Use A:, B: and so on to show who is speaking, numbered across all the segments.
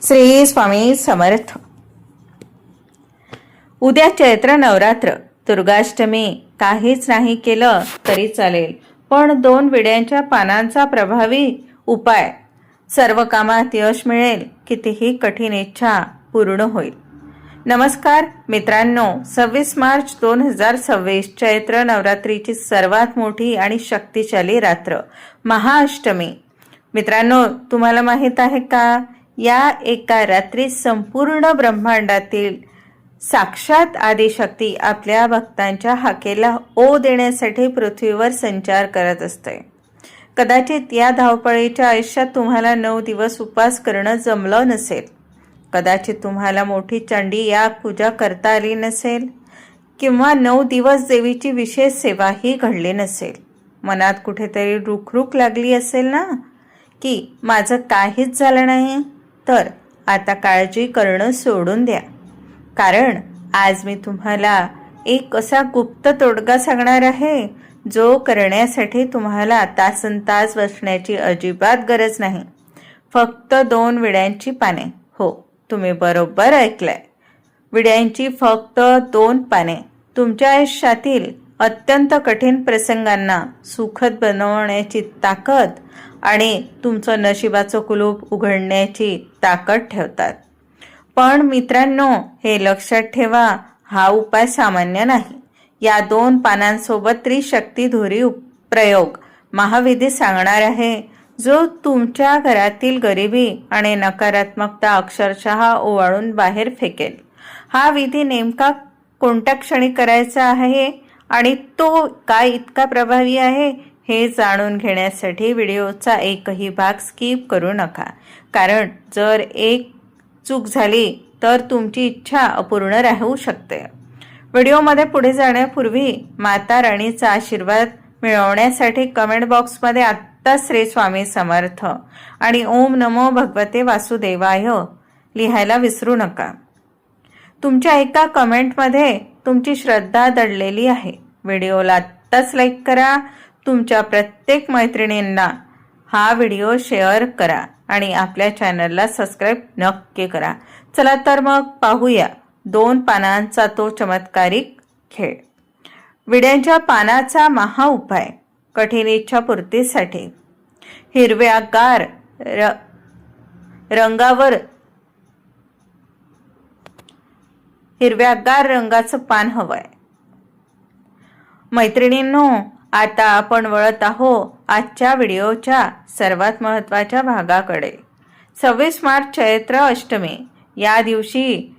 A: श्री स्वामी समर्थ. उद्या चैत्र नवरात्र, दुर्गाष्टमी. काहीच नाही केलं तरी चालेल, पण 2 विड्यांच्या पानांचा प्रभावी उपाय. सर्व कामात यश मिळेल. कितीही कठीण इच्छा पूर्ण होईल. नमस्कार मित्रांनो, 26 मार्च 2026 चैत्र नवरात्रीची सर्वात मोठी आणि शक्तिशाली रात्र, महाअष्टमी. मित्रांनो, तुम्हाला माहित आहे का, या एका रात्री संपूर्ण ब्रह्मांडातील साक्षात आदिशक्ती आपल्या भक्तांच्या हाकेला ओ देण्यासाठी पृथ्वीवर संचार करत असते. कदाचित या धावपळीच्या आयुष्यात तुम्हाला 9 दिवस उपवास करणं जमलं नसेल. कदाचित तुम्हाला मोठी चंडी याग पूजा करता आली नसेल, किंवा 9 दिवस देवीची विशेष सेवाही घडली नसेल. मनात कुठेतरी रुखरुख लागली असेल ना, की माझं काहीच झालं नाही. तर आता काळजी करणं सोडून द्या, कारण आज मी तुम्हाला एक असा गुप्त तोडगा सांगणार आहे, जो करण्यासाठी तुम्हाला तासनतास बसण्याची अजिबात गरज नाही. फक्त 2 विड्यांची पाने. हो, तुम्ही बरोबर ऐकलंय. विड्यांची फक्त 2 पाने तुमच्या आयुष्यातील अत्यंत कठीण प्रसंगांना सुखद बनवण्याची ताकद आणि तुमचं नशिबाचं कुलूप उघडण्याची ताकद ठेवतात. पण मित्रांनो, हे लक्षात ठेवा, हा उपाय सामान्य नाही. या 2 पानांसोबत त्रिशक्ती धुरी प्रयोग महाविधी सांगणार आहे, जो तुमच्या घरातील गरिबी आणि नकारात्मकता अक्षरशः ओवाळून बाहेर फेकेल. हा विधी नेमका कोणत्या क्षणी करायचा आहे आणि तो काय इतका प्रभावी आहे, हे जाणून घेण्यासाठी व्हिडिओचा एकही भाग स्किप करू नका. कारण जर एक चूक झाली तर तुमची इच्छा अपूर्ण राहू शकते. व्हिडिओमध्ये पुढे जाण्यापूर्वी माता राणीचा आशीर्वाद मिळवण्यासाठी कमेंट बॉक्समध्ये आत्ता श्री स्वामी समर्थ आणि ओम नमो भगवते वासुदेवाय लिहायला विसरू नका. तुमच्या एका कमेंटमध्ये तुमची श्रद्धा दडलेली आहे. व्हिडिओला आत्ताच लाईक करा. तुमच्या प्रत्येक मैत्रिणींना हा व्हिडिओ शेअर करा आणि आपल्या चॅनलला सबस्क्राईब नक्की करा. चला तर मग पाहूया 2 पानांचा तो चमत्कारिक खेळ. विड्यांच्या पानाचा महाउपाय कठीण इच्छा पूर्तीसाठी. हिरव्यागार रंगाचं पान हवंय. मैत्रिणींनो, आता आपण वळत आहोत आजच्या व्हिडिओच्या सर्वात महत्त्वाच्या भागाकडे. 26 मार्च चैत्र अष्टमी. या दिवशी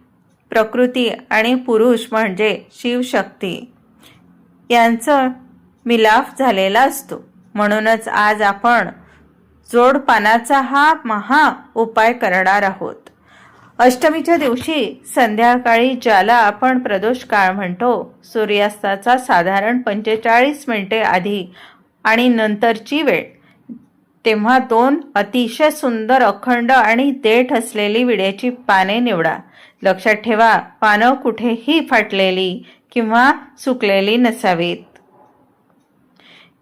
A: प्रकृती आणि पुरुष म्हणजे शिवशक्ती यांचा मिलाफ झालेला असतो. म्हणूनच आज आपण जोड पानाचा हा महा उपाय करणार आहोत. अष्टमीच्या दिवशी संध्याकाळी, ज्याला आपण प्रदोष काळ म्हणतो, सूर्यास्ताचा साधारण 45 मिनिटे आधी आणि नंतरची वेळ, तेव्हा 2 अतिशय सुंदर अखंड आणि देठ असलेली विड्याची पाने निवडा. लक्षात ठेवा, पानं कुठेही फाटलेली किंवा सुकलेली नसावीत.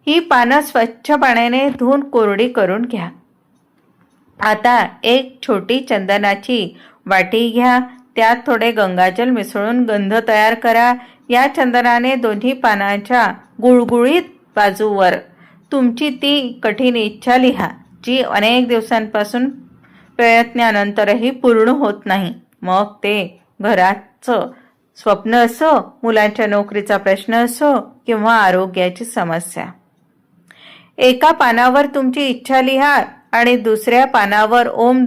A: ही पानं स्वच्छ पाण्याने धुवून कोरडी करून घ्या. आता एक छोटी चंदनाची वाटी घ्या. त्यात थोडे गंगाजल मिसळून गंध तयार करा. या चंदनाने दोन्ही पानांच्या गुळगुळीत बाजूवर तुमची ती कठीण इच्छा लिहा, जी अनेक दिवसांपासून प्रयत्नानंतरही पूर्ण होत नाही. मग ते घराचं स्वप्न असो, मुलांच्या नोकरीचा प्रश्न असो किंवा आरोग्याची समस्या. एका पानावर तुमची इच्छा लिहा आणि दुसऱ्या पानावर ओम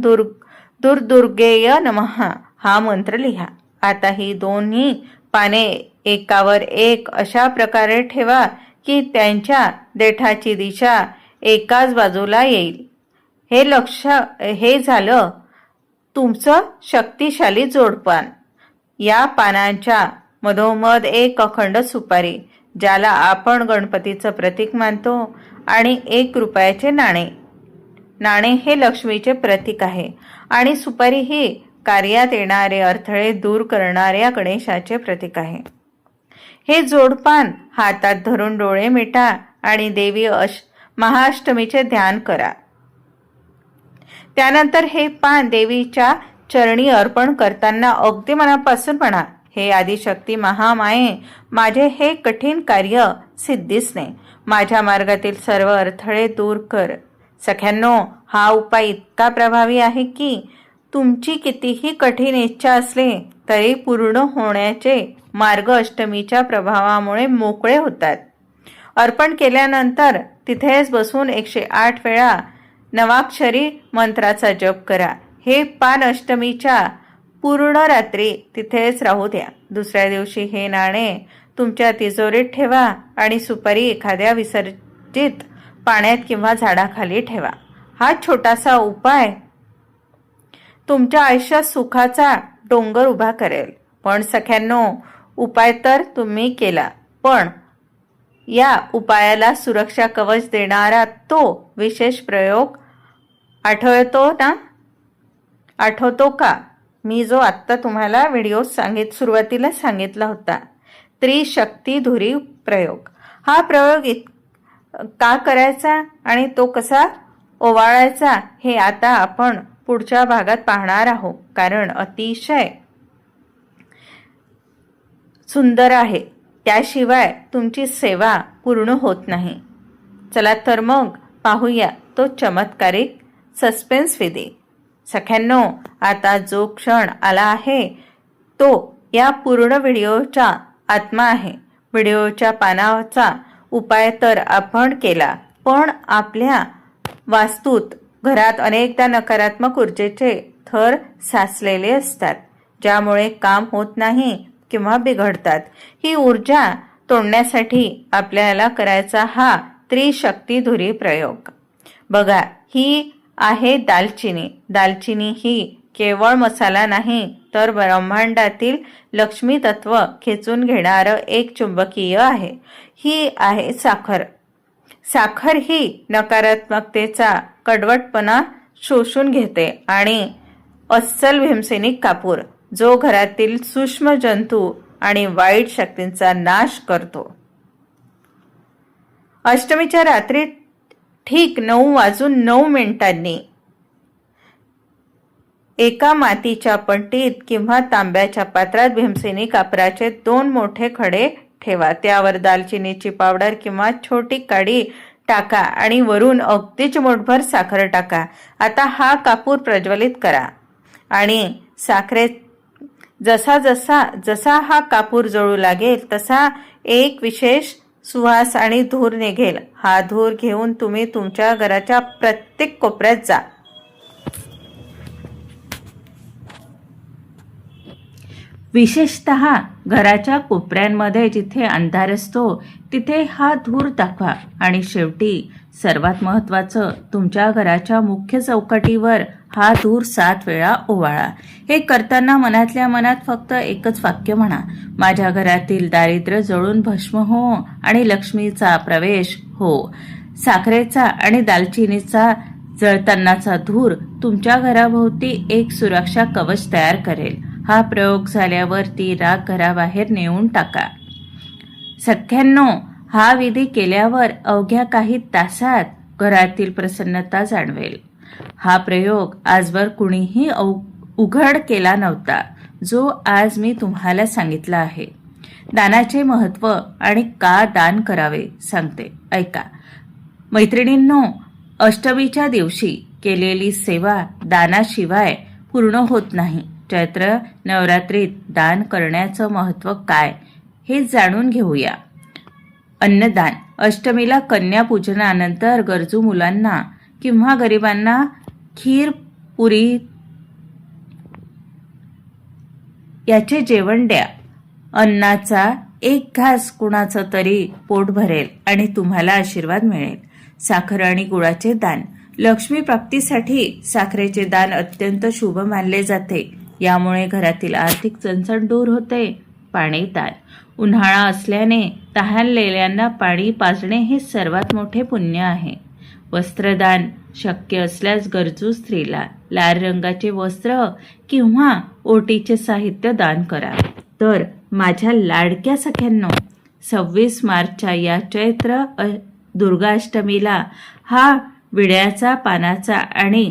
A: दुर्दुर्गेय नमः हा मंत्र लिहा. आता ही दोन्ही पाने एकावर एक अशा प्रकारे ठेवा की त्यांच्या देठाची दिशा एकाच बाजूला येईल. हे झालं तुमचं शक्तिशाली जोडपान. या पानांच्या मधोमध एक अखंड सुपारी, ज्याला आपण गणपतीचं प्रतीक मानतो, आणि 1 रुपयाचे नाणे हे लक्ष्मीचे प्रतीक आहे, आणि सुपारी ही कार्यात येणारे अडथळे दूर करणाऱ्या गणेशाचे प्रतीक आहे. हे जोडपान हातात धरून डोळे मिटा आणि देवी महाअष्टमीचे ध्यान करा. त्यानंतर हे पान देवीच्या चरणी अर्पण करताना अगदी मनापासून म्हणा, हे आदिशक्ती महामाये, माझे हे कठीण कार्य सिद्धीस ने, माझ्या मार्गातील सर्व अडथळे दूर कर. सख्यांनो, हा उपाय इतका प्रभावी आहे की तुमची कितीही कठीण इच्छा असली तरी पूर्ण होण्याचे मार्ग अष्टमीच्या प्रभावामुळे मोकळे होतात. अर्पण केल्यानंतर तिथेच बसून 108 वेळा नवाक्षरी मंत्राचा जप करा. हे पान अष्टमीच्या पूर्ण रात्री तिथेच राहू द्या. दुसऱ्या दिवशी हे नाणे तुमच्या तिजोरीत ठेवा आणि सुपारी एखाद्या विसर्जित पाण्यात किंवा झाडाखाली ठेवा. हा छोटासा उपाय तुमच्या आयुष्यात सुखाचा डोंगर उभा करेल. पण सख्यांनो, उपाय तर तुम्ही केला, पण या उपायाला सुरक्षा कवच देणारा तो विशेष प्रयोग आठवतो का? मी जो आत्ता तुम्हाला व्हिडिओ सुरुवातीला सांगितला होता, त्रिशक्ती धुरी प्रयोग. हा प्रयोग का करायचा आणि तो कसा ओवाळायचा हे आता आपण पुढच्या भागात पाहणार आहोत, कारण अतिशय सुंदर आहे. त्याशिवाय तुमची सेवा पूर्ण होत नाही. चला तर मग पाहूया तो चमत्कारिक सस्पेन्स विधी. सख्यांनो, आता जो क्षण आला आहे तो या पूर्ण व्हिडिओचा आत्मा आहे. व्हिडिओच्या पानाचा उपाय तर आपण केला, पण आपल्या वास्तूत घरात अनेकदा नकारात्मक ऊर्जेचे थर साचलेले असतात, ज्यामुळे काम होत नाही किंवा बिघडतात. ही ऊर्जा तोडण्यासाठी आपल्याला करायचा हा त्रिशक्ती धुरी प्रयोग. बघा, ही आहे दालचिनी. दालचिनी ही केवळ मसाला नाही, तर ब्रह्मांडातील लक्ष्मी तत्व खेचून घेणारं एक चुंबकीय आहे. ही आहे साखर. साखर ही नकारात्मकतेचा कडवटपणा शोषून घेते आणि अस्सल भीमसेनिक कापूर, जो घरातील सूक्ष्म जंतू आणि वाईट शक्तींचा नाश करतो. अष्टमीच्या रात्री ठीक 9:09 एका मातीच्या पट्टीत किंवा तांब्याच्या पात्रात भीमसेनी कापराचे 2 मोठे खडे ठेवा. त्यावर दालचिनीची पावडर किंवा छोटी काडी टाका आणि वरून अगदीच मुठभर साखर टाका. आता हा कापूर प्रज्वलित करा आणि जसा हा कापूर जळू लागेल तसा एक विशेष सुवास आणि धूर निघेल. हा धूर घेऊन तुम्ही तुमच्या घराच्या प्रत्येक कोपऱ्यात जा. विशेषतः घराच्या कोपऱ्यांमध्ये जिथे अंधार असतो तिथे हा धूर दाखवा. आणि शेवटी सर्वात महत्त्वाचं, तुमच्या घराच्या मुख्य चौकटीवर हा धूर 7 वेळा ओवाळा. हे करताना मनातल्या मनात फक्त एकच वाक्य म्हणा, माझ्या घरातील दारिद्र्य जळून भस्म हो आणि लक्ष्मीचा प्रवेश हो. साखरेचा आणि दालचिनीचा जळतानाचा धूर तुमच्या घराभोवती एक सुरक्षा कवच तयार करेल. हा प्रयोग झाल्यावर ती राख घराबाहेर नेऊन टाका. सख्यांनो, हा विधी केल्यावर अवघ्या काही तासात घरातील प्रसन्नता जाणवेल. हा प्रयोग आजवर कुणीही उघड केला नव्हता, जो आज मी तुम्हाला सांगितला आहे. दानाचे महत्त्व आणि का दान करावे सांगते, ऐका. मैत्रिणींनो, अष्टमीच्या दिवशी केलेली सेवा दानाशिवाय पूर्ण होत नाही. चैत्र नवरात्रीत दान करण्याचं महत्त्व काय हे जाणून घेऊया. अन्नदान. अष्टमीला कन्या पूजनानंतर गरजू मुलांना किंवा गरिबांना खीर, पुरी याचे जेवण द्या. अन्नाचा एक घास कुणाचं तरी पोट भरेल आणि तुम्हाला आशीर्वाद मिळेल. साखर आणि गुळाचे दान. लक्ष्मी प्राप्तीसाठी साखरेचे दान अत्यंत शुभ मानले जाते. यामुळे घरातील आर्थिक चणचण दूर होते. पाणी दान. उन्हाळा असल्याने तहानलेल्यांना पाणी पाजणे हे सर्वात मोठे पुण्य आहे. वस्त्रदान. शक्य असल्यास गरजू स्त्रीला लाल रंगाचे वस्त्र किंवा ओटीचे साहित्य दान करा. तर माझ्या लाडक्या सख्यांनो, 26 मार्चच्या या चैत्र दुर्गाष्टमीला हा विड्याचा, पानाचा आणि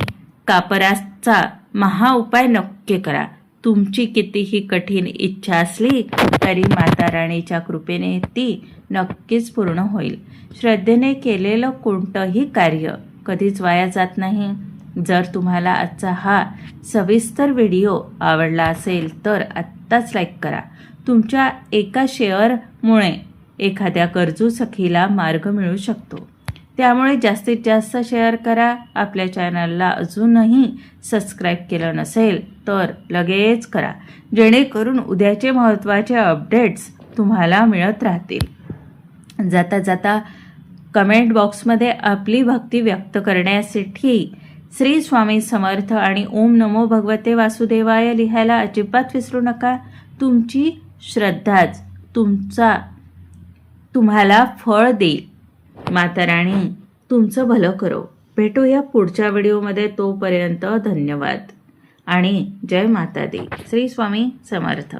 A: कापराचा महाउपाय नक्की करा. तुमची कितीही कठीण इच्छा असली तरी माता राणीच्या कृपेने ती नक्कीच पूर्ण होईल. श्रद्धेने केलेलं कोणतंही कार्य कधीच वाया जात नाही. जर तुम्हाला आजचा हा सविस्तर व्हिडिओ आवडला असेल तर आत्ताच लाईक करा. तुमच्या एका शेअरमुळे एखाद्या गरजू सखीला मार्ग मिळू शकतो. त्यामुळे जास्तीत जास्त शेअर करा. आपल्या चॅनलला अजूनही सबस्क्राईब केलं नसेल तर लगेच करा, जेणेकरून उद्याचे महत्त्वाचे अपडेट्स तुम्हाला मिळत राहतील. जाता जाता कमेंट बॉक्समध्ये आपली भक्ती व्यक्त करण्यासाठी श्री स्वामी समर्थ आणि ओम नमो भगवते वासुदेवाय लिहायला अजिबात विसरू नका. तुमची श्रद्धाच तुम्हाला फळ देईल. माता राणी तुमचं भलं करो. भेटूया पुढच्या व्हिडिओमध्ये. तोपर्यंत धन्यवाद आणि जय माता दी. श्री स्वामी समर्थ.